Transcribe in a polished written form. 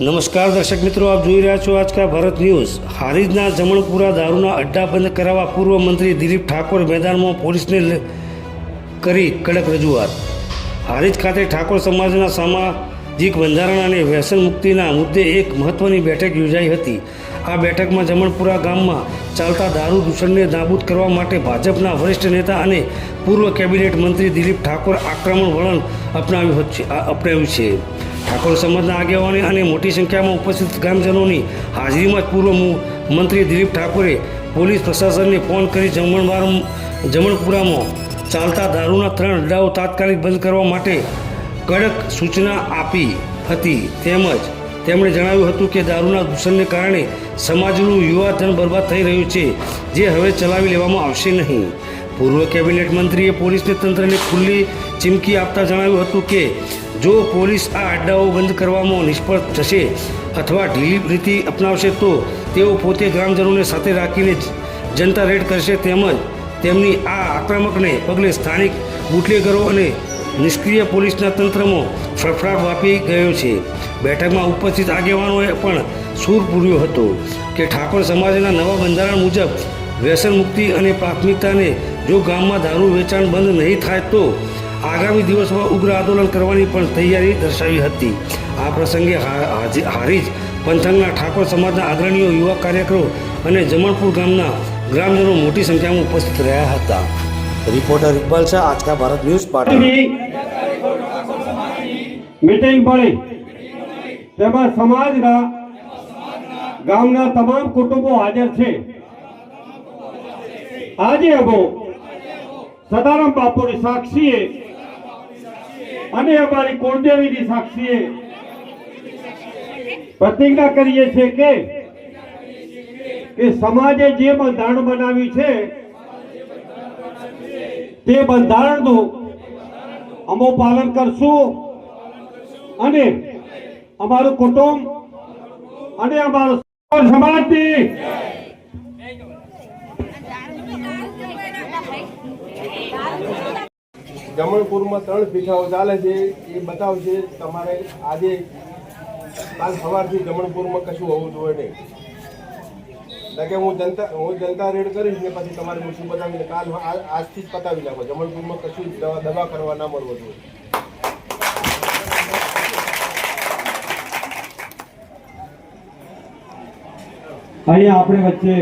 નમસ્કાર દર્શક મિત્રો, આપ જોઈ રહ્યા છો આજકા ભારત ન્યૂઝ। હારીજના જમણપુરા દારૂના અડ્ડા બંધ કરાવવા પૂર્વ મંત્રી દિલીપ ઠાકોર મેદાનમાં પોલીસને કરી કડક રજૂઆત। હારીજ ખાતે ઠાકોર સમાજના સામાજિક બંધારણ અને વ્યસન મુક્તિના મુદ્દે એક મહત્વની બેઠક યોજાઈ હતી। આ બેઠકમાં જમણપુરા ગામમાં ચાલતા દારૂ દૂષણને નાબૂદ કરવા માટે ભાજપના વરિષ્ઠ નેતા અને પૂર્વ કેબિનેટ મંત્રી દિલીપ ઠાકોર આક્રમક વલણ અપનાવ્યું છે। ઠાકોર સમાજના આગેવાનો અને મોટી સંખ્યામાં ઉપસ્થિત ગ્રામજનોની હાજરીમાં જ પૂર્વ મંત્રી દિલીપ ઠાકોરે પોલીસ પ્રશાસનને ફોન કરી જમણપુરામાં ચાલતા દારૂના 3 અડ્ડાઓ તાત્કાલિક બંધ કરવા માટે કડક સૂચના આપી હતી। તેમણે જણાવ્યું હતું કે દારૂના દૂષણને કારણે સમાજનું યુવાધન બરબાદ થઈ રહ્યું છે, જે હવે ચલાવી લેવામાં આવશે નહીં। પૂર્વ કેબિનેટ મંત્રીએ પોલીસને તંત્રને ખુલ્લી ચીમકી આપતા જણાવ્યું હતું કે જો પોલીસ આ અડ્ડાઓ બંધ કરવામાં નિષ્ફળ થશે અથવા ઢીલી રીતિ અપનાવશે તો તેઓ પોતે ગ્રામજનોને સાથે રાખીને જનતા રેડ કરશે। તેમની આ આક્રમકને પગલે સ્થાનિક બુટલેગરો અને નિષ્ક્રિય પોલીસના તંત્રમાં ફફડાટ વ્યાપી ગયો છે। બેઠકમાં ઉપસ્થિત આગેવાનોએ પણ સૂર પૂર્યો હતો કે ઠાકોર સમાજના નવા બંધારણ મુજબ વ્યસન મુક્તિ અને પ્રાથમિકતાને જો ગામમાં દારૂ વેચાણ બંધ નહીં થાય તો આગામી દિવસમાં ઉગ્ર આંદોલન કરવાની પણ તૈયારી દર્શાવી હતી। આ પ્રસંગે હારીજ પંથકના ઠાકોર સમાજના અગ્રણીઓ, યુવા કાર્યકરો અને જમણપુર ગામના ગ્રામજનો મોટી સંખ્યામાં ઉપસ્થિત રહ્યા હતા। Reporter Iqbal Shah, Aajka Bharat news, Patan. Meeting મળી તેમાં સમાજના ગામના તમામ કુટુંબો હાજર છે। આજે અમે સદારામ બાપુની સાક્ષીએ અને અમારી કુળદેવીની સાક્ષીએ પ્રતિજ્ઞા કરીએ છીએ કે સમાજે જે બંધારણ બનાવ્યું છે તે બંધારણનું અમે પાલન કરશું અને અમારું કુટુંબ અને અમારો સમાજની જમણપુરમાં 3 પીઠાઓ ચાલે છે એ બતાવશે તમારે। આજે કાલ સવારથી જમણપુરમાં કશું હોવું જોઈએ નહીં, કે હું જનતા રેડ કરીશ ને પછી તમારે મુશ્કેલ બતાવીને કાલ આજથી જ પતાવી નાખો। જમણપુરમાં કશું દવા કરવા ના મળવો જોઈએ। અહીંયા આપણે વચ્ચે